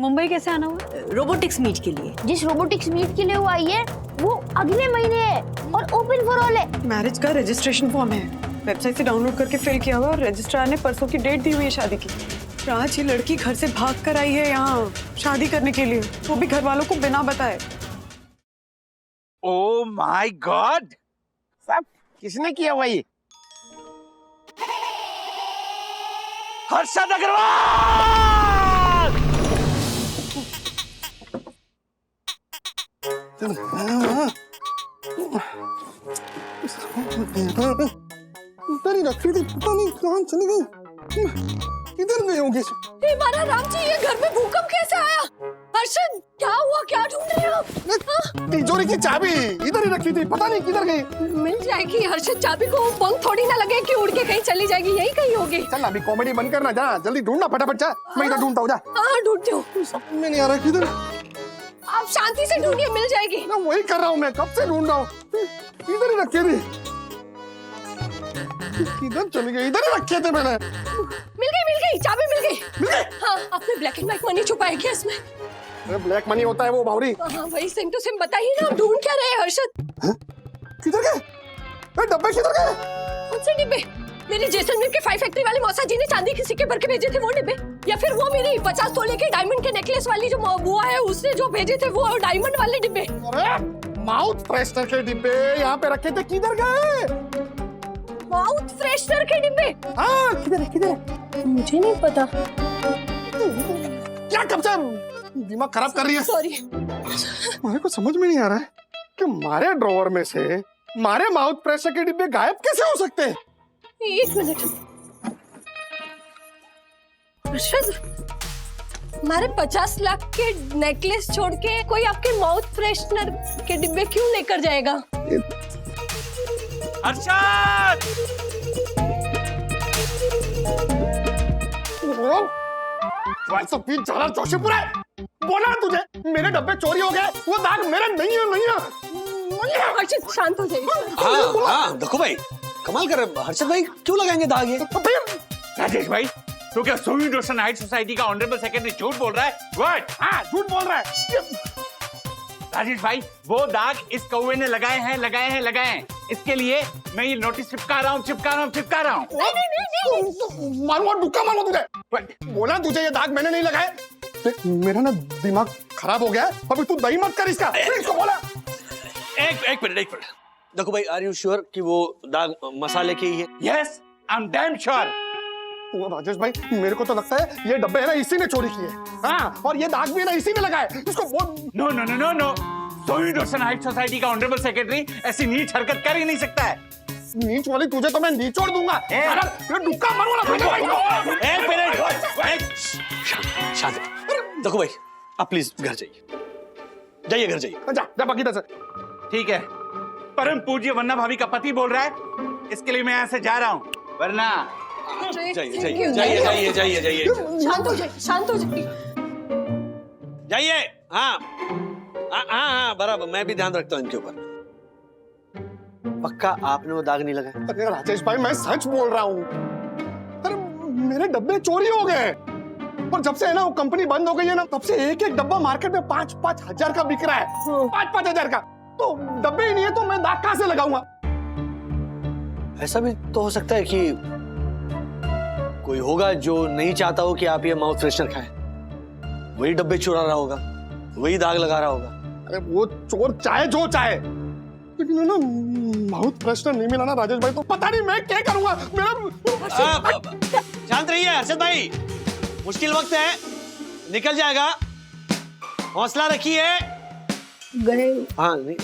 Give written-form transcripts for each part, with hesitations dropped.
मुंबई कैसे आना हुआ? रोबोटिक्स मीट के लिए। जिस रोबोटिक्स मीट के लिए वो आई है वो अगले महीने है और ओपन फॉर ऑल है। मैरिज का रजिस्ट्रेशन फॉर्म है, वेबसाइट से डाउनलोड करके फिल किया हुआ और रजिस्ट्रार ने परसों की डेट दी हुई है शादी की। आज ये लड़की घर से भाग कर आई है यहाँ शादी करने के लिए, वो भी घर वालों को बिना बताए। ओह माय गॉड, सब किसने किया वही? हर्षद अग्रवाल। उधर ही रखी थी, पता नहीं कहाँ चली गई। किधर गए होंगे? हमारा राम जी, ये घर में भूकंप कैसे आया? हर्षद, क्या हुआ? क्या ढूंढ रहे हो? तिजोरी की चाबी इधर ही रखी थी, पता नहीं किधर गई। मिल जाएगी हर्षद, चाबी को पंख थोड़ी ना लगे कि उड़ के कहीं चली जाएगी, यही कहीं होगी। चल अभी कॉमेडी बंद करना, जा जल्दी ढूंढना फटाफट, जा मैं इधर ढूंढता हूँ, जा। हाँ ढूंढती हूँ। मैं नहीं आ रहा, किधर? आप शांति से ढूंढिए, मिल जाएगी। ना वही कर रहा हूँ, मैं कब से ढूंढ रहा हूँ। इधर ही रखे थे, किधर चली गई? इधर ही रखे थे मैंने। मिल गई, चाबी मिल गई। हाँ, आपने ब्लैक एंड व्हाइट मनी छुपाई क्या इसमें? अरे ब्लैक मनी होता है वो बावरी। हाँ वही, सेम टू सेम बताइए ना, ढूंढ क्या रहे हैं हर्षद? किधर गए? डब्बे किधर गए? कौन से डिब्बे? मेरी जैसलमेर के 5 फैक्ट्री वाले मौसा जी ने चांदी के सिक्के भर के भेजे थे वो डिब्बे, या फिर वो मेरी 50 तोले के डायमंड के नेकलेस वाली जो बुआ है उसने जो भेजे थे वो डायमंड वाले डिब्बे? अरे माउथ फ्रेशनर के डिब्बे यहाँ पे रखे थे, किधर गए? माउथ फ्रेशनर के डिब्बे? हाँ किधर है, किधर है? मुझे नहीं पता। क्या कब से दिमाग खराब कर रही है? सॉरी। मेरे को समझ में नहीं आ रहा है कि मारे ड्रॉवर में से मारे माउथ फ्रेशनर के डिब्बे गायब कैसे हो सकते हैं? 1 मिनट। हर्षद, हमारे 50 लाख के नेकलेस छोड़ के कोई आपके माउथ फ्रेशनर के डिब्बे क्यों लेकर जाएगा? हर्षद! जोशीपुर है, बोला ना तुझे मेरे डब्बे चोरी हो गए, वो दाग मेरे नहीं है, नहीं है। हर्षद शांत हो जाइए। हाँ देखो भाई, कमाल कर रहे हर्षद भाई, क्यों लगाएंगे दाग ये? राजेश भाई, तो क्या सोवी रोशन हाइट सोसाइटी का ऑनरेबल सेक्रेटरी झूठ बोल रहा है? गुड, हाँ झूठ बोल रहा है। राजेश भाई, वो दाग इस कौवे ने लगाए हैं। इसके लिए मैं ये नोटिस चिपका रहा हूँ। नहीं। मारूंगा, दुक्का मारूंगा तुझे। बोला तुझे ये दाग मैंने नहीं लगाए। मेरा ना दिमाग खराब हो गया है, अभी तू दही मत कर इसका। इसको बोला। एक मिनट देखो भाई, आर यू श्योर कि वो दाग मसाले के ही है? Yes, I am damn sure. Rajesh भाई, मेरे को तो लगता है ये डब्बे है ना इसी ने चोरी किए। हाँ, और ये दाग भी ना इसी ने लगाए। इसको बोल। नो, सोवी रोशन हाइट सोसाइटी का ऑनरेबल सेक्रेटरी ऐसी नीच हरकत कर ही नहीं सकता है। नीच वाली तुझे तो मैं नीचोड़ दूंगा। दुक्का मारूंगा। एक मिनट, शांत। देखो भाई, आप प्लीज घर जाइए, घर जाइए। जा बाकी से। ठीक है, परम पूज्य वन्ना भाभी का पति बोल रहा है, इसके लिए मैं यहाँ से जा रहा हूँ, वरना जाइए। शांत हो जाइए। जाइए। हाँ बराबर, मैं भी ध्यान रखता हूँ इनके ऊपर। पक्का आपने वो दाग नहीं लगाया? अरे राजेश भाई, मैं सच बोल रहा हूँ। अरे मेरे डब्बे चोरी हो गए, और जब से है ना वो कंपनी बंद हो गई है ना, तब से एक डब्बा मार्केट में 5-5 हजार का बिक रहा है। 5-5 हजार का। तो डब्बे ही नहीं है तो मैं दाग कहाँ से लगाऊंगा? ऐसा भी तो हो सकता है कि कोई होगा जो नहीं चाहता हो कि आप ये माउथ फ्रेशनर खाएं, वही डब्बे चुरा रहा होगा, वही दाग लगा रहा होगा। अरे वो चोर चाहे जो चाहे, लेकिन ना माउथ फ्रेशनर नहीं मिला ना राजेश भाई, तो पता नहीं मैं क्या करूंगा। शांत रहिए हर्षद भाई, मुश्किल वक्त है, निकल जाएगा, हौसला रखिए। गए? हाँ नहीं।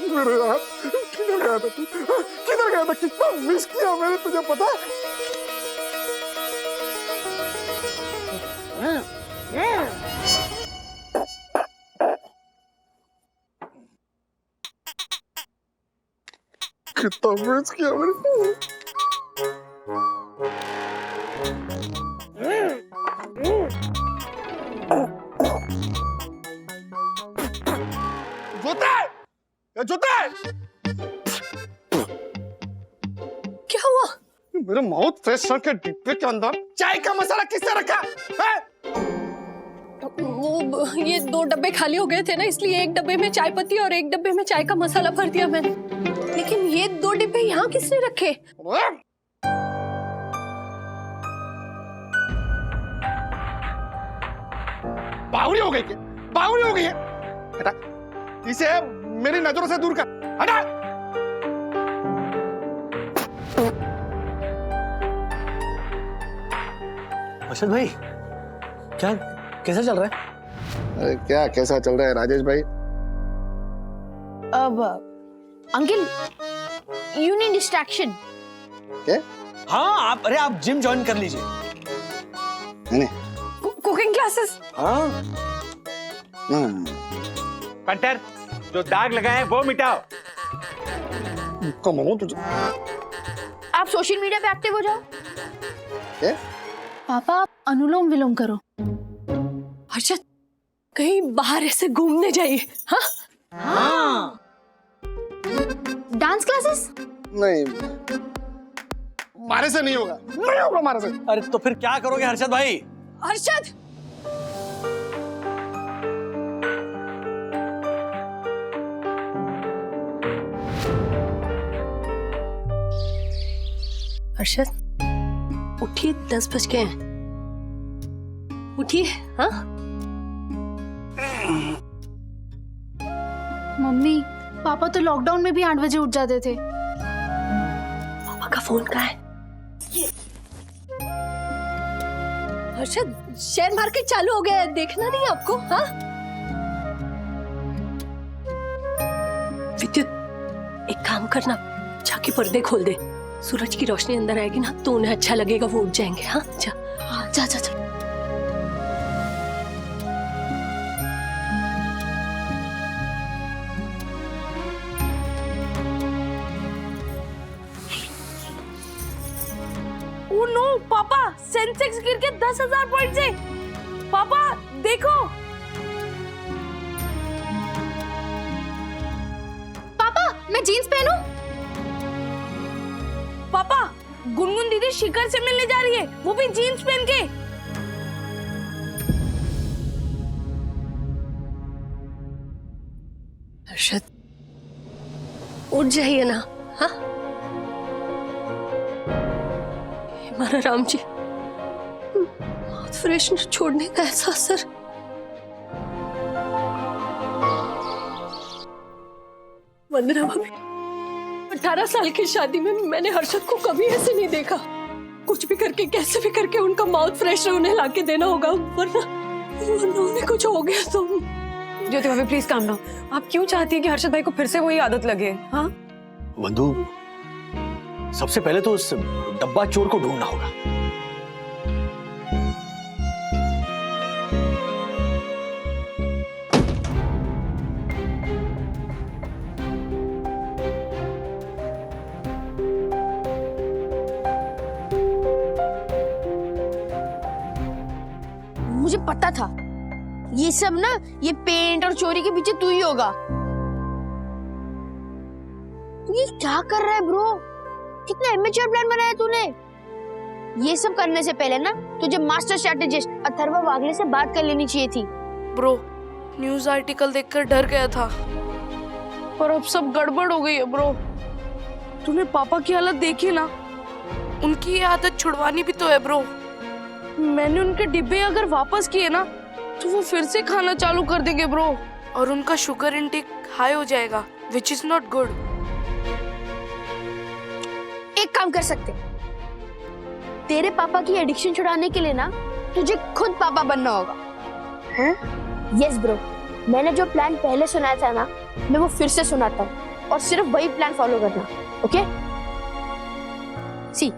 मेरे यार, किधर गया था तू? किधर गया था? कितना मिस किया मैंने तुझे, पता है? कितना मिस किया मैंने। जूता है, ये जूता है। क्या हुआ? मेरे माउथ फ्रेशनर के डिब्बे के अंदर चाय का मसाला किसने रखा है? वो ये 2 डब्बे खाली हो गए थे ना, इसलिए एक डब्बे में चाय पत्ती और एक डब्बे में चाय का मसाला भर दिया मैंने। लेकिन ये 2 डिब्बे यहाँ किसने रखे? बावरी हो गई क्या? बावरी हो गई है? हटा, इसे मेरी नजरों से दूर कर। हटा। अर्शद भाई, क्या कैसा चल रहा है? अरे क्या कैसा चल रहा है राजेश भाई? अब अंकल, यू नीड डिस्ट्रैक्शन। क्या? हाँ, आप जिम ज्वाइन कर लीजिए। नहीं। Cooking classes? हाँ, पंटर, जो दाग लगा है वो मिटाओ। कमाओ तुझे। आप सोशल मीडिया पे एक्टिव हो जाओ। क्या? पापा, आप अनुलोम विलोम करो। हर्षद, कहीं बाहर ऐसे घूमने जाइए। हाँ हाँ। Dance classes? नहीं, मारे से नहीं होगा, नहीं होगा मारे से। अरे तो फिर क्या करोगे हर्षद भाई? हर्षद, हर्षद उठिए, 10 बज गए हैं। उठिए। हाँ मम्मी, पापा तो लॉकडाउन में भी 8 बजे उठ जाते थे। पापा का फोन कहाँ है? हर्षद, शेयर मार्केट चालू हो गया है, देखना नहीं आपको? हाँ विद्युत, एक काम करना, जाके पर्दे खोल दे। सूरज की रोशनी अंदर आएगी ना तो उन्हें अच्छा लगेगा, वो उठ जाएंगे। हाँ जा जा जा जा। ओ नो पापा, सेंसेक्स गिर के 10,000 पॉइंट से। पापा देखो। पापा, मैं जीन्स पहनूं? पापा, गुनगुन दीदी शिखर से मिलने जा रही है, वो भी जीन्स पहन के। हर्षद, उठ जाइए ना। हाँ हमारा राम जी, बहुत फ्रेशनर छोड़ने का ऐसा असर। वंदना भाभी, 18 साल की शादी में मैंने हर्षद को कभी ऐसे नहीं देखा। कुछ भी करके, कैसे भी करके उनका माउथ फ्रेशनर उन्हें लाके देना होगा, वरना उन्हें कुछ हो गया तो। ज्योति भाभी प्लीज काम डाउन। आप क्यों चाहती है कि हर्षद भाई को फिर से वही आदत लगे? हाँ बंधु, सबसे पहले तो उस डब्बा चोर को ढूंढना होगा। मुझे पता था ये सब ना, ये पेंट और चोरी के पीछे तू ही होगा। तू ये क्या कर रहा है ब्रो? कितना इमेच्योर प्लान बनाया तूने। ये सब करने से पहले ना तुझे मास्टर स्ट्रेटेजिस्ट अथर्वा वागले से बात कर लेनी चाहिए थी। ब्रो, न्यूज़ आर्टिकल देखकर डर गया था, पर अब सब गड़बड़ हो गई है ब्रो। तूने पापा की हालत देखी ना, उनकी ये आदत छुड़वानी भी तो है ब्रो। मैंने उनके डिब्बे अगर वापस किए ना तो वो फिर से खाना चालू कर देंगे ब्रो, और उनका शुगर इंटेक हाई हो जाएगा, विच इज नॉट गुड। एक काम कर सकते, तेरे पापा की एडिक्शन छुड़ाने के लिए ना तुझे खुद पापा बनना होगा। हैं? यस ब्रो, मैंने जो प्लान पहले सुनाया था ना, मैं वो फिर से सुनाता हूँ, और सिर्फ वही प्लान फॉलो करना, ओके? सी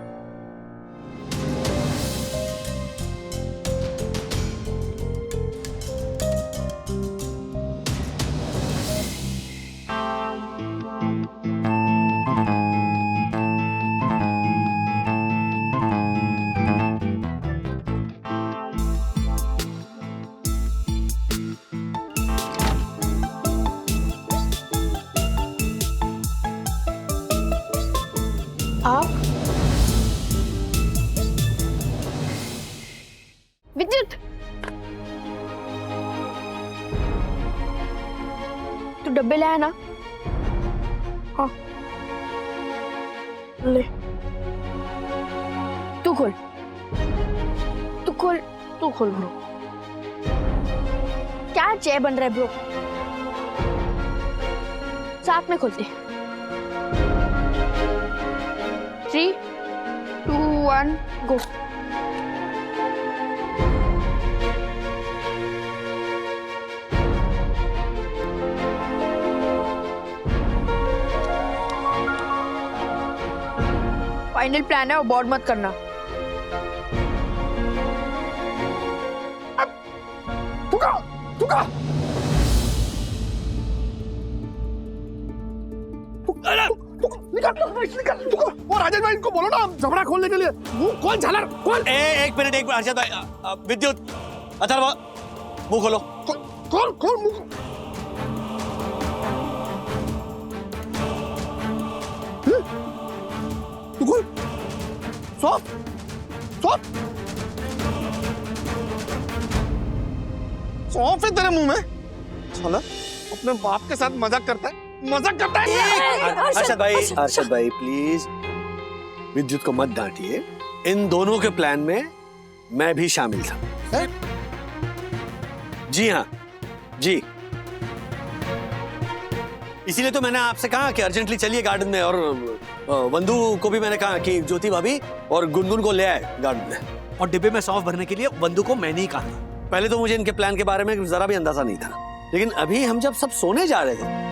है ना? हाँ ले तू खोल, तू खोल। तू खोल ब्रो। क्या जय बन रहा है ब्रो? साथ में खोलते। 3, 2, 1 गो। फाइनल प्लान है, अबॉर्ट मत करना। तुका तुका निकल तुका। वो राजेश भाई इनको बोलो ना जबड़ा खोलने के लिए। मुंह खोल झालर खोल। एक मिनट हर्षद भाई, विद्युत, अथर्व, मुंह खोलो। खोल खोल मुंह। तू खोल। सॉफ्ट सॉफ्ट सौंफ है तेरे मुंह में। साला अपने बाप के साथ मजाक करता है, मजाक करता है। हर्षद भाई प्लीज विद्युत को मत डांटिए। इन दोनों के प्लान में मैं भी शामिल था। है? जी हाँ जी, इसीलिए तो मैंने आपसे कहा कि अर्जेंटली चलिए गार्डन में, और वंदू को भी मैंने कहा कि ज्योति भाभी और गुनगुन को ले आए गार्डन में। और डिब्बे में सौंफ भरने के लिए वंदू को मैंने ही कहा था। पहले तो मुझे इनके प्लान के बारे में जरा भी अंदाजा नहीं था, लेकिन अभी हम जब सब सोने जा रहे थे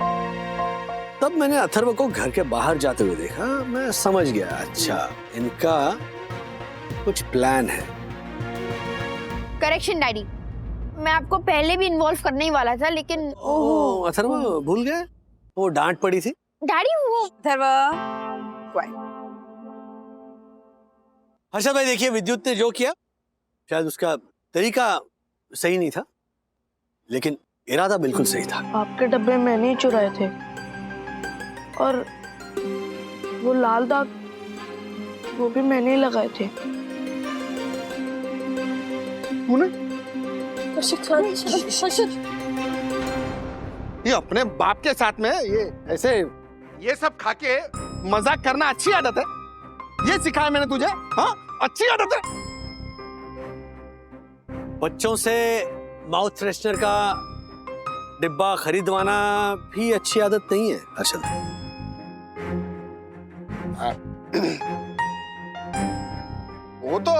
तब मैंने अथर्व को घर के बाहर जाते हुए देखा। मैं समझ गया, अच्छा इनका कुछ प्लान है। करेक्शन डैडी, मैं आपको पहले भी इन्वॉल्व करने ही वाला था, लेकिन ओह अथर्व भूल गए, वो डांट पड़ी थी। डैडी वो हर्षद भाई देखिए, विद्युत ने जो किया शायद उसका तरीका सही नहीं था, लेकिन इरादा बिल्कुल सही था। आपके डब्बे मैंने ही चुराए थे, और वो लाल दाग वो भी मैंने ही लगाए थे। ये अपने बाप के साथ में ये ऐसे ये सब खा के मजाक करना अच्छी आदत है? ये सिखाया मैंने तुझे? हाँ अच्छी आदत है। बच्चों से माउथ फ्रेशनर का डिब्बा खरीदवाना भी अच्छी आदत नहीं है हर्षद। वो तो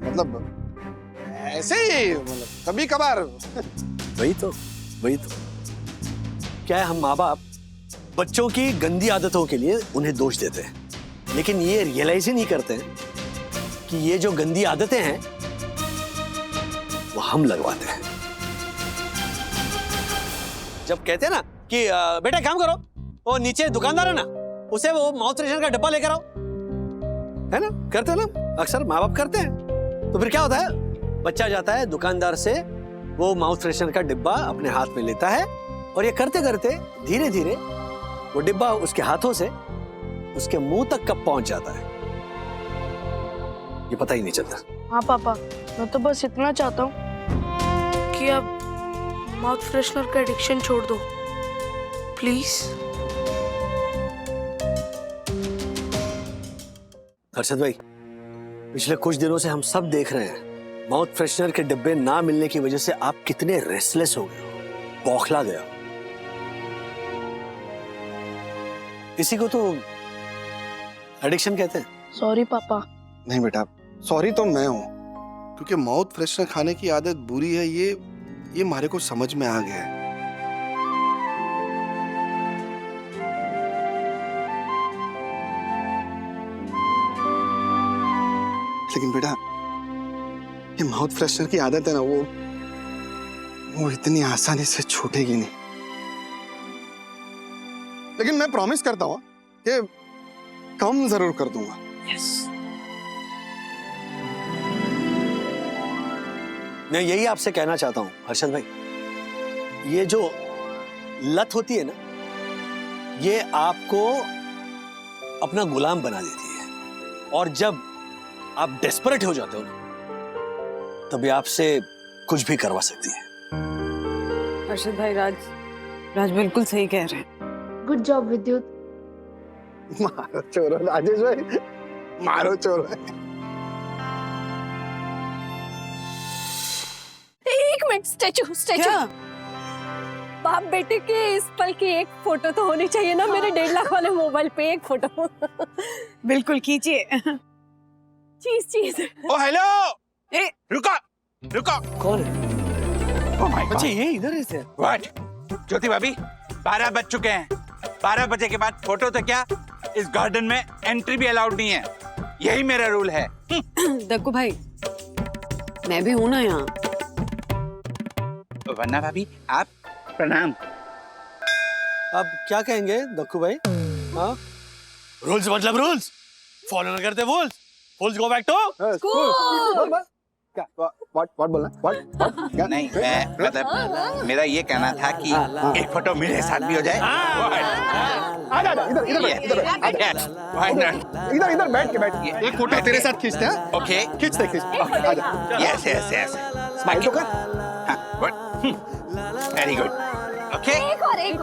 मतलब ऐसे ही मतलब कभी कभार। वही तो क्या है, हम माँ बाप बच्चों की गंदी आदतों के लिए उन्हें दोष देते हैं, लेकिन ये रियलाइज ही नहीं करते हैं कि ये जो गंदी आदतें हैं वो हम लगवाते हैं। जब कहते हैं ना कि बेटा काम करो, वो नीचे दुकानदार है ना, उसे वो माउथ फ्रेशनर का डब्बा लेकर आओ, है ना, करते हैं ना, अक्सर माँ बाप करते हैं। तो फिर क्या होता है, बच्चा जाता है दुकानदार से वो माउथ फ्रेशनर का डिब्बा अपने हाथ में लेता है, और ये करते करते धीरे धीरे वो डिब्बा उसके हाथों से उसके मुंह तक कब पहुंच जाता है ये पता ही नहीं चलता। हाँ पापा, मैं तो बस इतना चाहता हूँ कि आप माउथ फ्रेशनर का एडिक्शन छोड़ दो प्लीज। हर्षद भाई, पिछले कुछ दिनों से हम सब देख रहे हैं, माउथ फ्रेशनर के डिब्बे ना मिलने की वजह से आप कितने रेस्टलेस हो गए हो, बौखला गए हो। इसी को तो एडिक्शन कहते हैं। सॉरी पापा। नहीं बेटा, सॉरी तो मैं हूं, क्योंकि माउथ फ्रेशनर खाने की आदत बुरी है, ये हमारे को समझ में आ गया है। लेकिन बेटा, ये माउथ फ्रेशनर की आदत है ना, वो इतनी आसानी से छूटेगी नहीं। लेकिन मैं प्रॉमिस करता हूं कि कम जरूर कर दूंगा। मैं यही आपसे कहना चाहता हूं हर्षद भाई, ये जो लत होती है ना, ये आपको अपना गुलाम बना देती है, और जब आप डेस्परेट हो जाते हो ना, तभी आपसे कुछ भी करवा सकती है। हर्षद भाई, राज राज बिल्कुल सही कह रहे हैं। गुड जॉब विद्युत। मारो चोरो राजेश भाई, मारो चोरो। एक मिनट, स्टैचू स्टैचू। क्या? बाप बेटे के इस पल की एक फोटो तो होनी चाहिए ना मेरे 1.5 लाख वाले मोबाइल पे, एक फोटो। बिल्कुल खींचिए। चीज। ओ हेलो, ए, रुको रुको। कौन है? ओ माय अच्छा ये इधर ही थे। व्हाट? ज्योति भाभी, 12 बज चुके हैं। 12 बजे के बाद फोटो तो क्या, इस गार्डन में एंट्री भी अलाउड नहीं है। यही मेरा रूल है। दक्कू भाई, मैं भी हूं ना यहाँ। वरना भाभी आप प्रणाम। अब क्या कहेंगे दक्कू भाई? हाँ, रूल्स मतलब रूल्स, फॉलो न करते रूल्स। फुल्स गो बैक टू बोल क्या? व्हाट बोलना? व्हाट क्या? नहीं, मैं मतलब मेरा ये कहना था कि एक फोटो मेरे साथ भी हो जाए। आजा इधर बैठ के एक फोटो तेरे साथ खींचते हैं। ओके, खींचते आजा। यस यस यस, स्माइल तो कर। Very good. ओके,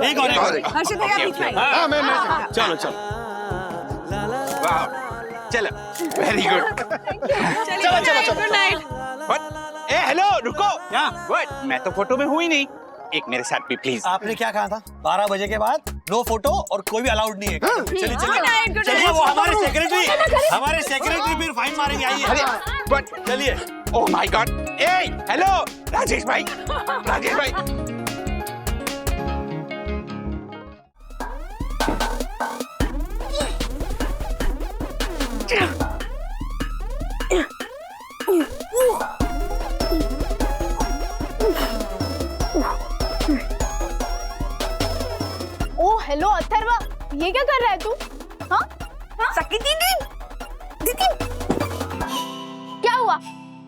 एक और हर्षित भैया बीच में। हाँ मैं चलो चलो वाह, चलो, वेरी गुड। चलो good night. What? A hello, रुको। क्या? व्हाट? मैं तो फोटो में हूँ ही नहीं। एक मेरे साथ भी प्लीज। आपने क्या कहा था? 12 बजे के बाद नो फोटो और कोई भी अलाउड नहीं है। चलिए good चलिए, night. वो हमारे सेक्रेटरी फिर फाइन मारेंगे। अरे आइए बट चलिए। Oh my God. A hello, Rajesh भाई, राजेश भाई। ओ हेलो अथर्वा, ये क्या कर रहा है तू? हाँ? सकी दीदी, क्या हुआ?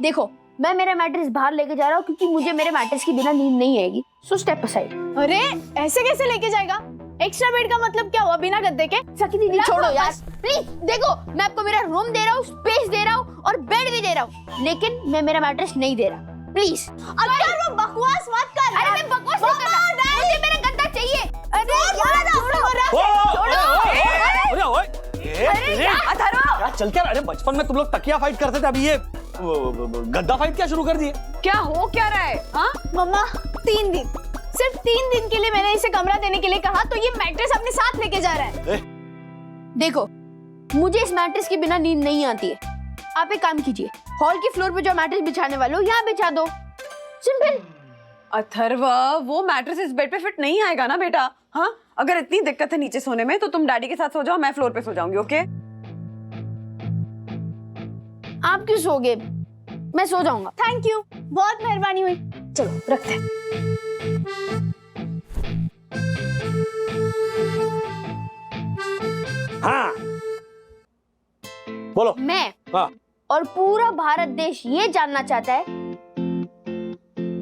देखो, मैं मेरा मैट्रेस बाहर लेके जा रहा हूँ क्योंकि मुझे मेरे मैट्रेस के बिना नींद नहीं आएगी। So step aside. अरे ऐसे कैसे लेके जाएगा? एक्स्ट्रा बेड का मतलब क्या हुआ बिना गद्दे के? सकी दीदी छोड़ो यार, प्लीज। देखो, मैं आपको मेरा रूम दे रहा हूँ, स्पेस दे रहा हूँ और बेड भी दे रहा हूँ, लेकिन मैं मेरा मैट्रेस नहीं दे रहा। प्लीज। अथर्वा बकवास मत कर। अरे मैं बकवास नहीं कर रहा, मुझे मेरा गद्दा चाहिए। अरे क्या चल क्या? अरे बचपन में तुम लोग तकिया फाइट करते थे, अभी ये गद्दा फाइट क्या शुरू कर दिए? क्या हो क्या रहा है? हाँ, मम्मा 3 दिन, सिर्फ 3 दिन के लिए मैंने इसे कमरा देने के लिए कहा, तो ये मैट्रेस अपने साथ लेके जा रहा है। देखो, मुझे इस मैट्रेस के बिना नींद नहीं आती है। आप एक काम कीजिए, हॉल की फ्लोर पे जो मैट्रेस बिछाने वाले हो यहाँ बिछा दो। सिंपल। अथर्वा, वो मैट्रेस इस बेड पे फिट नहीं आएगा ना बेटा। हाँ, अगर इतनी दिक्कत है नीचे सोने में तो तुम डैडी के साथ सो जाओ, मैं फ्लोर पे सो जाऊंगी। ओके? आप क्यों सोगे? मैं सो जाऊंगा। थैंक यू, बहुत मेहरबानी हुई। चलो रखते हैं। हाँ बोलो। मैं हाँ। और पूरा भारत देश ये जानना चाहता है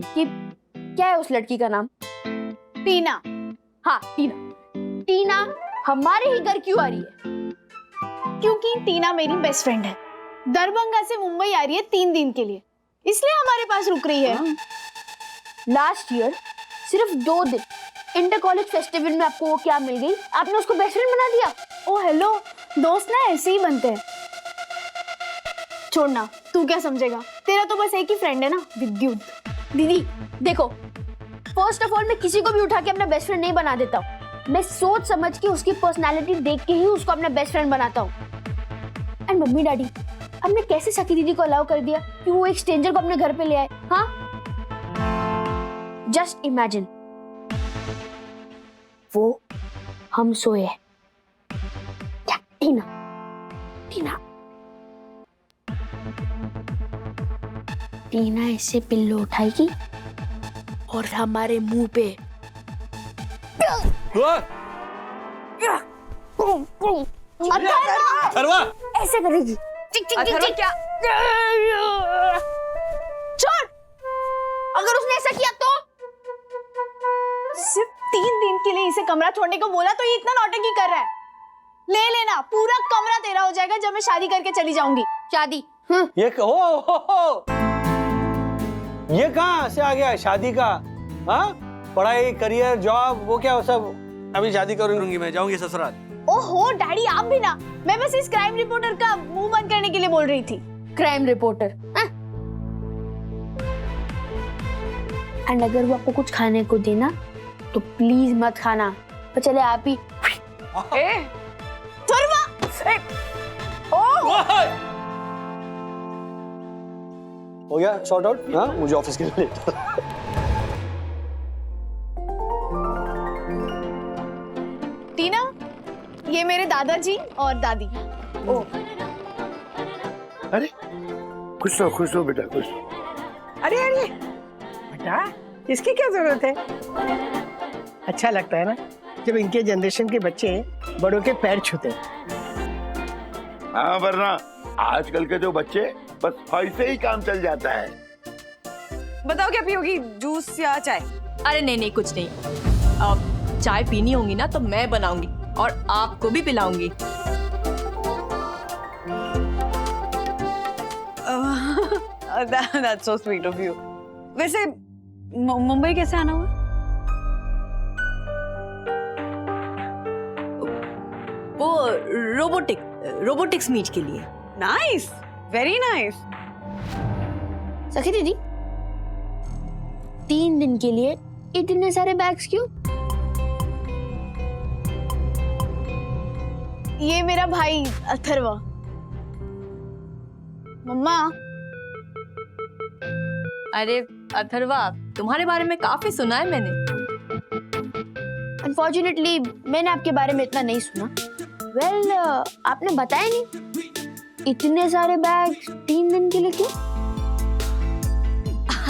कि क्या है उस लड़की का नाम? टीना। हाँ, टीना। टीना हमारे ही घर क्यों आ रही है? क्योंकि टीना मेरी बेस्ट फ्रेंड है। दरभंगा से मुंबई आ रही है 3 दिन के लिए, इसलिए हमारे पास रुक रही है। लास्ट ईयर सिर्फ 2 दिन इंटर कॉलेज फेस्टिवल में आपको वो क्या मिल गई? आपने उसको बेस्ट फ्रेंड बना दिया। ओ हेलो, दोस्त ना ऐसे ही बनते हैं। छोड़ना, तू क्या समझेगा? तेरा तो बस एक ही फ्रेंड है ना, विद्युत। दीदी देखो, फर्स्ट ऑफ ऑल मैं किसी को भी उठा के अपना बेस्ट फ्रेंड नहीं बना देता हूँ। मैं सोच समझ के उसकी पर्सनालिटी देख के ही उसको अपना बेस्ट फ्रेंड बनाता हूँ। एंड मम्मी डैडी, हमने कैसे सखी दीदी को अलाउ कर दिया कि वो एक स्ट्रेंजर को अपने घर पे ले आए? हाँ, जस्ट इमेजिन, वो हम सोए हैं। क्या टीना? टीना टीना ऐसे पिल्लो उठाएगी और हमारे मुंह पे अथर्वा ऐसे करेगी। टिक टिक टिक टिक। क्या? छोड़, अगर उसने ऐसा किया तो? सिर्फ 3 दिन के लिए इसे कमरा छोड़ने को बोला तो ये इतना नौटंकी कर रहा है। ले लेना, पूरा कमरा तेरा हो जाएगा जब मैं शादी करके चली जाऊंगी। शादी? ये हो। ये कहाँ से आ गया शादी का? हाँ, पढ़ाई, करियर, जॉब, वो क्या सब अभी शादी करूंगी मैं, जाऊंगी ससुराल। ओहो डैडी आप भी ना, मैं बस इस क्राइम रिपोर्टर का मुंह बंद करने के लिए बोल रही थी। Crime reporter. एंड अगर वो आपको कुछ खाने को देना तो प्लीज मत खाना, तो चले आप ही। हो गया सॉर्ट आउट। हाँ, मुझे ऑफिस के लिए लेट। टीना, ये मेरे दादाजी और दादी। ओ अरे खुश रहो बेटा, खुश रहो। अरे अरे बेटा, इसकी क्या जरूरत है? अच्छा लगता है ना जब इनके जनरेशन के बच्चे बड़ों के पैर छूते हैं। हाँ, वरना आजकल के जो बच्चे बस ऐसे ही काम चल जाता है। बताओ क्या पियोगी, जूस या चाय? अरे नहीं नहीं कुछ नहीं, अब चाय पीनी होगी ना तो मैं बनाऊंगी और आपको भी पिलाऊंगी। That's so sweet of you. वैसे मुंबई कैसे आना हुआ? वो रोबोटिक्स मीट के लिए। Nice, very nice. सखी दीदी, 3 दिन के लिए इतने सारे बैग्स क्यों? ये मेरा भाई अथर्व। मम्मा, अरे अथर्वा, तुम्हारे बारे में काफी सुना है मैंने। अनफॉर्चुनेटली मैंने आपके बारे में इतना नहीं सुना। वेल, आपने बताया नहीं। इतने सारे बैग्स 3 दिन के लिए क्यों?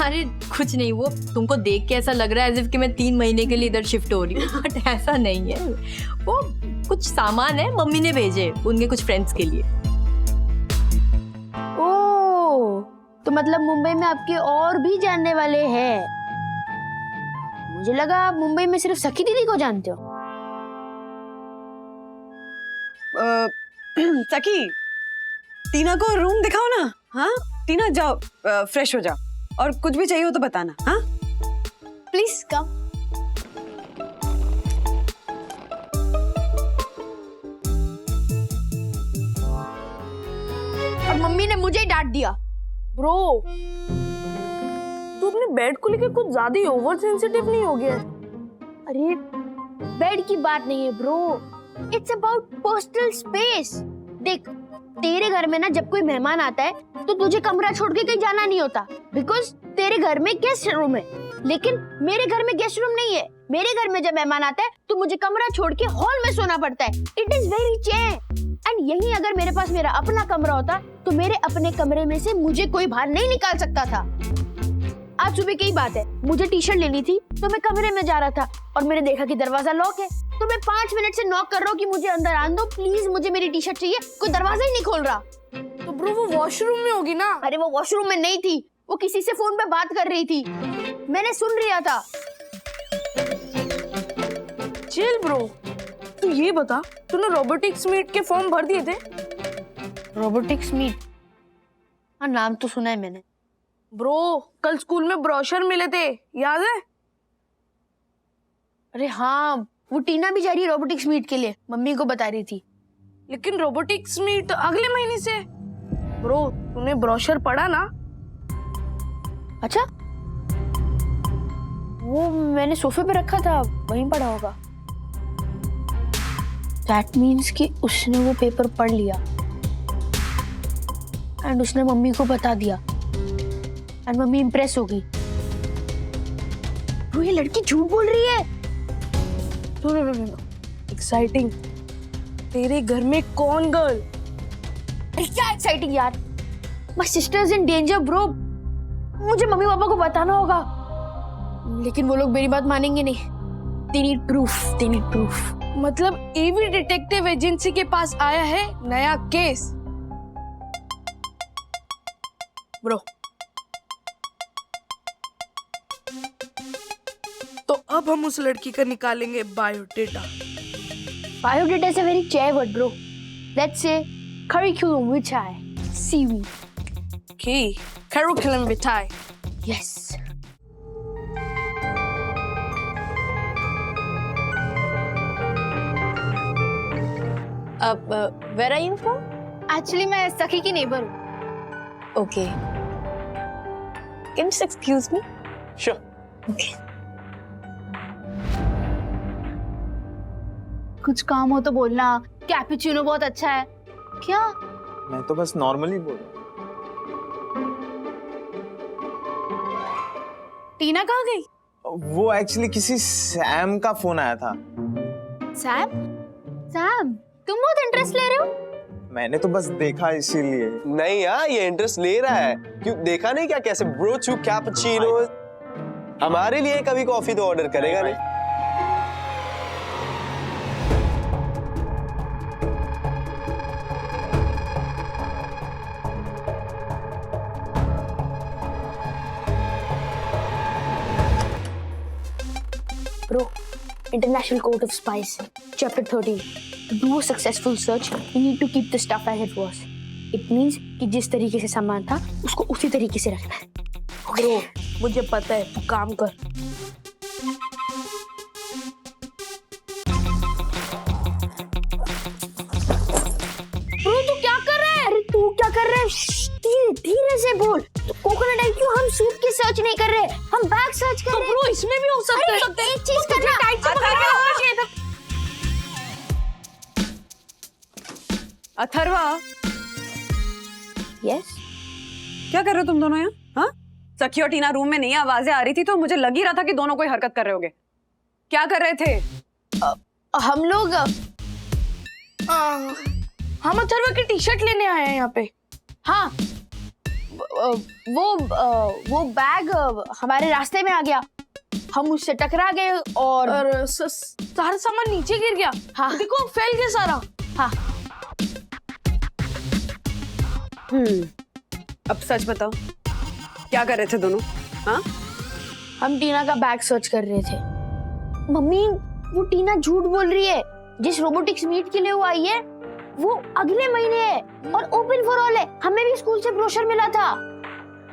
अरे कुछ नहीं, वो तुमको देख के ऐसा लग रहा है एज इफ कि मैं 3 महीने के लिए इधर शिफ्ट हो रही हूँ, बट ऐसा नहीं है। वो कुछ सामान है, मम्मी ने भेजे उनके कुछ फ्रेंड्स के लिए। ओह, तो मतलब मुंबई में आपके और भी जानने वाले हैं। मुझे लगा आप मुंबई में सिर्फ सखी दीदी को जानते हो। सखी, टीना को रूम दिखाओ ना। हाँ टीना, जाओ फ्रेश हो जाओ, और कुछ भी चाहिए हो तो बताना। हाँ प्लीज कम। और मम्मी ने मुझे ही डांट दिया। ब्रो, तू अपने बेड को लेकर कुछ ज्यादा ही ओवर सेंसिटिव नहीं हो गया? अरे बेड की बात नहीं है bro, it's about personal space. देख, तेरे घर में ना जब कोई मेहमान आता है तो तुझे कमरा छोड़ के कहीं जाना नहीं होता, बिकॉज तेरे घर में गेस्ट रूम है। लेकिन मेरे घर में गेस्ट रूम नहीं है। मेरे घर में जब मेहमान आता है तो मुझे कमरा छोड़ के हॉल में सोना पड़ता है। It is very change. And यही अगर मेरे पास मेरा अपना कमरा होता तो मेरे अपने कमरे में से मुझे कोई बाहर नहीं निकाल सकता था। आज सुबह की बात है, मुझे टी शर्ट लेनी थी तो मैं कमरे में जा रहा था और मैंने देखा कि दरवाजा लॉक है, तो मैं 5 मिनट से नॉक कर रहा हूँ कि मुझे अंदर आने दो प्लीज, मुझे मेरी टी शर्ट चाहिए। कोई दरवाजा ही नहीं खोल रहा। तो ब्रो वो वॉशरूम में होगी ना? अरे वो वॉशरूम में नहीं थी, वो किसी से फोन पे बात कर रही थी, मैंने सुन लिया था। चिल ब्रो, तू ये बता, तूने रोबोटिक्स मीट के फॉर्म भर दिए थे? Robotics meet? हाँ, नाम तो सुना है मैंने। ब्रो, कल स्कूल में ब्रोशर मिले थे, याद है? अरे हाँ, वो टीना भी जा रही है रोबोटिक्स मीट के लिए, मम्मी को बता रही थी। लेकिन रोबोटिक्स मीट अगले महीने से। ब्रो, तूने ब्रोशर पढ़ा ना? अच्छा, वो मैंने सोफे पे रखा था, वहीं पढ़ा होगा। दैट मीन्स कि उसने वो पेपर पढ़ लिया एंड उसने मम्मी को बता दिया एंड मम्मी इंप्रेस हो गई। वो ये लड़की झूठ बोल रही है। एक्साइटिंग। तेरे घर में कौन गर्ल? क्या एक्साइटिंग यार, my sister is in danger bro. मुझे मम्मी पापा को बताना होगा, लेकिन वो लोग मेरी बात मानेंगे नहीं। They need proof, they need proof. मतलब एवी डिटेक्टिव एजेंसी के पास आया है नया केस। ब्रो, तो अब हम उस लड़की का निकालेंगे biodata. Biodata is a very chair word, bro. Let's say curriculum vitae, CV. Okay, curriculum vitae. Yes. Where are you from? Actually मैं सखी की नेबर हूँ। Okay, can you excuse me? Sure. Okay. कुछ काम हो तो बोलना। कैपुचिनो बहुत अच्छा है। क्या? मैं तो बस नॉर्मली बोल रहा टीना कहाँ गई? हूँ। वो एक्चुअली किसी सैम का फोन आया था। सैम? सैम, तुम बहुत इंटरेस्ट ले रहे हो? मैंने तो बस देखा इसीलिए। नहीं यार, ये इंटरेस्ट ले रहा है। क्यों, देखा नहीं क्या कैसे ब्रो टू कैपुचिनो? हमारे लिए कभी कॉफी तो ऑर्डर करेगा नहीं। Bro, International Court of Spies, Chapter 13. To do a successful search, you need to keep the stuff as it was. It means कि जिस तरीके से सामान था, उसको उसी तरीके से रखना है। ब्रो, मुझे पता है, तू काम कर। Bro, तू क्या कर रहा है? अरे तू क्या कर रहा है? धीरे धीरे से बोल। कोकोनट आईक्यू, हम सूट की सर्च नहीं कर रहे, हम बैग सर्च कर रहे हैं। ब्रो, इसमें भी हो सकता है। अरे एक चीज करना। अथर्वा, यस, क्या कर रहे हो तुम दोनों यहाँ? हाँ, सखी और टीना रूम में नहीं, आवाजें आ रही थी तो मुझे लग ही रहा था कि दोनों कोई हरकत कर रहे होगे। क्या कर रहे थे? हम लोग हम अथर्वा की टी शर्ट लेने आए हैं यहाँ पे। हाँ, वो बैग हमारे रास्ते में आ गया, हम उससे टकरा गए और सारा सामान नीचे गिर गया। हाँ। देखो, फैल गया सारा। हाँ। अब सच बताओ, क्या कर रहे थे दोनों? हाँ, हम टीना का बैग सर्च कर रहे थे। मम्मी, वो टीना झूठ बोल रही है। जिस रोबोटिक्स मीट के लिए वो आई है, वो अगले महीने है और ओपन फॉर ऑल है। हमें भी स्कूल से ब्रोशर मिला था।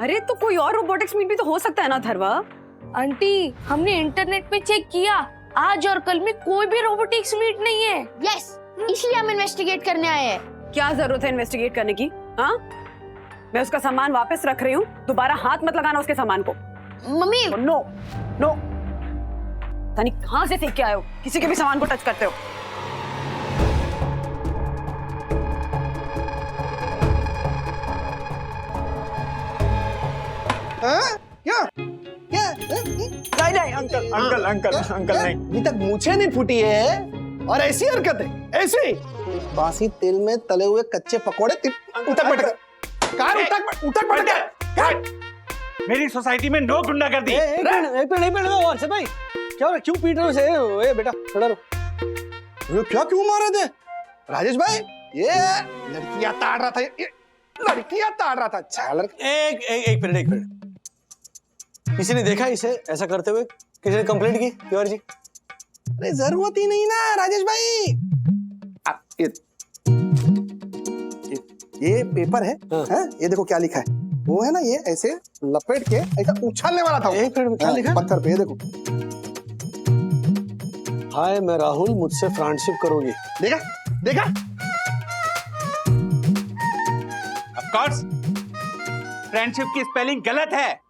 अरे तो कोई और रोबोटिक्स मीट भी तो हो सकता है ना अथर्वा? आंटी, हमने इंटरनेट पे चेक किया, आज और कल में कोई भी रोबोटिक्स मीट नहीं है। यस, इसलिए हम इन्वेस्टिगेट करने आए हैं। क्या जरूरत है इन्वेस्टिगेट करने की? हाँ, मैं उसका सामान वापस रख रही हूँ, दोबारा हाथ मत लगाना उसके सामान को। मम्मी, नो नो, तनी कहाँ से सीख के आए हो किसी के भी सामान को टच करते हो? नहीं अंकल अंकल अंकल अंकल नहीं, अभी तक मुझे नहीं फूटी है और ऐसी हरकत है, ऐसी बासी तेल में तले हुए कच्चे पकोड़े उठक बैठ कार उठक बैठ मेरी सोसाइटी में नो गुंडागर्दी। एक मिनट वर्षा भाई, क्या हो रहा, क्यों पीट रहे हो? ए बेटा थोड़ा रुक। क्या क्यों मारे थे राजेश भाई? ये लड़कियां ताड़ रहा था, ये लड़कियां ताड़ रहा था। अच्छा लड़का। एक मिनट, किसी ने देखा इसे ऐसा करते हुए? किसी ने कंप्लेंट की तिवारी जी? अरे जरूरत ही नहीं ना राजेश भाई। ये पेपर है, हाँ? ये देखो क्या लिखा है। वो है ना, ये ऐसे लपेट के ऐसा उछालने वाला था। एक मिनट, क्या लिखा है? पत्थर पे, ये देखो। हाय, मैं राहुल, मुझसे फ्रेंडशिप करोगे? देखा देखा? ऑफ कोर्स, फ्रेंडशिप की स्पेलिंग गलत है।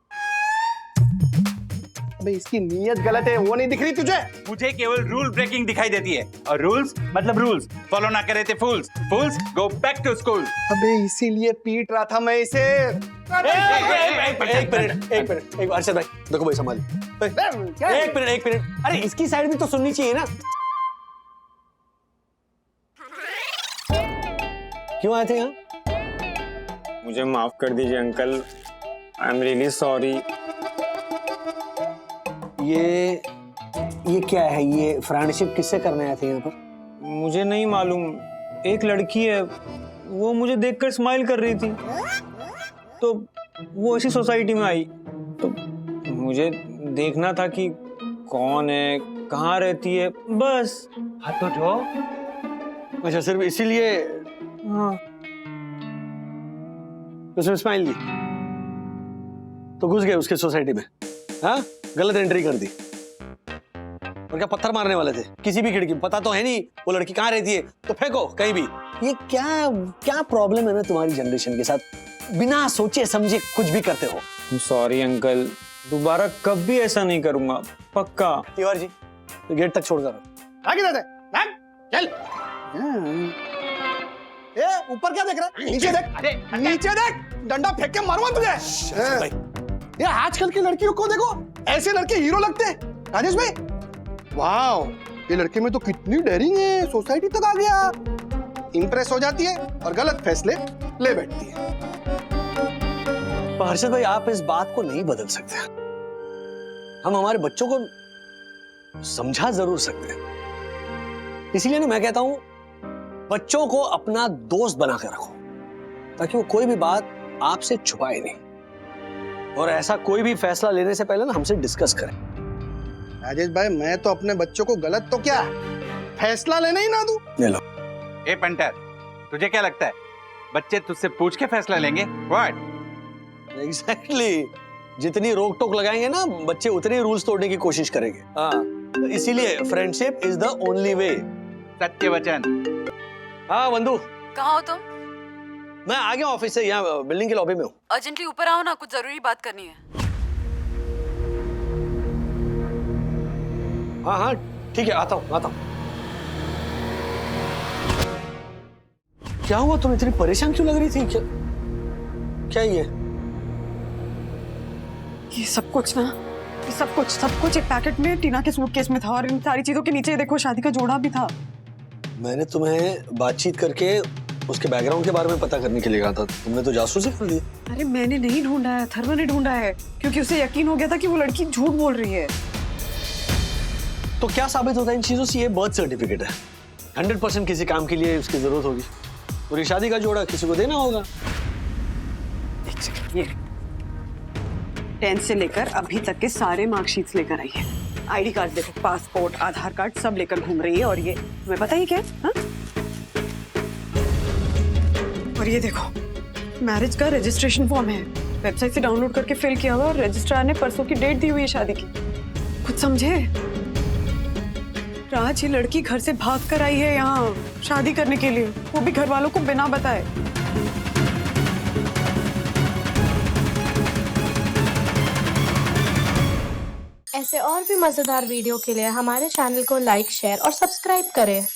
अबे इसकी नीयत गलत है, वो नहीं दिख रही तुझे? मुझे केवल रूल ब्रेकिंग दिखाई देती है, और रूल्स मतलब रूल्स फॉलो ना करे थे फूल्स। फूल्स गो बैक टू स्कूल। अबे इसीलिए पीट रहा था मैं इसे। एक मिनट, अर्षद भाई देखो भाई, संभाल। एक मिनट, अरे इसकी साइड भी तो सुननी चाहिए ना। क्यों आए थे यहाँ? मुझे माफ कर दीजिए uncle, I am really sorry. ये क्या है? ये फ्रेंडशिप किससे करने आए थे यहाँ पर? मुझे नहीं मालूम, एक लड़की है, वो मुझे देखकर स्माइल कर रही थी, तो वो इसी सोसाइटी में आई, तो मुझे देखना था कि कौन है, कहाँ रहती है, बस। हाथ तो जो। अच्छा, सिर्फ इसीलिए? हाँ। उसने स्माइल की तो घुस गए उसके सोसाइटी में? हाँ, गलत एंट्री कर दी। और क्या पत्थर मारने वाले थे किसी भी खिड़की में? पता तो है नहीं वो लड़की कहाँ रहती है, तो फेंको कहीं भी। ये क्या क्या प्रॉब्लम है ना तुम्हारी जनरेशन के साथ, बिना सोचे समझे कुछ भी करते हो। सॉरी अंकल, दोबारा कभी ऐसा नहीं करूंगा, पक्का। तिवारी जी तो गेट तक छोड़कर आगे दे चल। ए ऊपर क्या देख रहा है? नीचे देख, नीचे देख, डंडा फेंक के मारूंगा तुझे। ये आजकल की लड़कियों को देखो, ऐसे लड़के हीरो लगते हैं। राजेश भाई वाह, ये लड़के में तो कितनी डेयरिंग है, सोसाइटी तक आ गया। इंप्रेस हो जाती है और गलत फैसले ले बैठती है। हर्षद भाई आप इस बात को नहीं बदल सकते। हम हमारे बच्चों को समझा जरूर सकते हैं, इसीलिए ना मैं कहता हूं बच्चों को अपना दोस्त बनाकर रखो, ताकि वो कोई भी बात आपसे छुपाए नहीं, और ऐसा कोई भी फैसला लेने से पहले ना हमसे डिस्कस करें। राजेश भाई मैं तो अपने बच्चों को गलत तो क्या फैसला लेने ही ना दूं। ले लो। ए पंटर, तुझे क्या लगता है बच्चे तुझसे पूछ के फैसला लेंगे? व्हाट? एग्जैक्टली, जितनी रोक टोक लगाएंगे ना बच्चे उतने रूल्स तोड़ने की कोशिश करेंगे। हाँ, तो इसीलिए friendship is the only way. सत्य वचन। हाँ बंधु, कहाँ हो तुम? मैं आ गया ऑफिस से, यहाँ बिल्डिंग के लॉबी में हूँ। अर्जेंटली ऊपर आओ ना, कुछ जरूरी बात करनी है। हाँ हाँ ठीक है, आता हूँ आता हूँ। क्या हुआ, तुम इतनी परेशान क्यों लग रही थी? क्या क्या ये सब कुछ ना, ये सब कुछ एक पैकेट में टीना के सूटकेस में था, और इन सारी चीजों के नीचे देखो शादी का जोड़ा भी था। मैंने तुम्हें बातचीत करके उसके बैकग्राउंड के बारे में पता करने के लिए कहा था, तुमने तो जासूसी कर ली। अरे मैंने नहीं ढूंढा है, थर्मा ने ढूंढा है, क्योंकि उसे यकीन हो गया था कि वो लड़की झूठ बोल रही है। तो क्या साबित होता है इन चीजों से? ये बर्थ सर्टिफिकेट है, 100% किसी काम के लिए उसकी जरूरत होगी, और ये शादी का जोड़ा किसी को देना होगा। एक सेकंड, ये 10th से लेकर अभी तक के सारे मार्कशीट्स लेकर आई है। आईडी कार्ड देखो, पासपोर्ट, आधार कार्ड सब लेकर घूम रही है। और ये तुम्हें पता ही क्या है? हाँ? और ये देखो मैरिज का रजिस्ट्रेशन फॉर्म है, वेबसाइट से डाउनलोड करके फिल किया हुआ, और रजिस्ट्रार ने परसों की डेट दी हुई है शादी की। कुछ समझे? राज, ये लड़की घर से भाग कर आई है यहाँ शादी करने के लिए, वो भी घर वालों को बिना बताए। ऐसे और भी मजेदार वीडियो के लिए हमारे चैनल को लाइक, शेयर और सब्सक्राइब करें।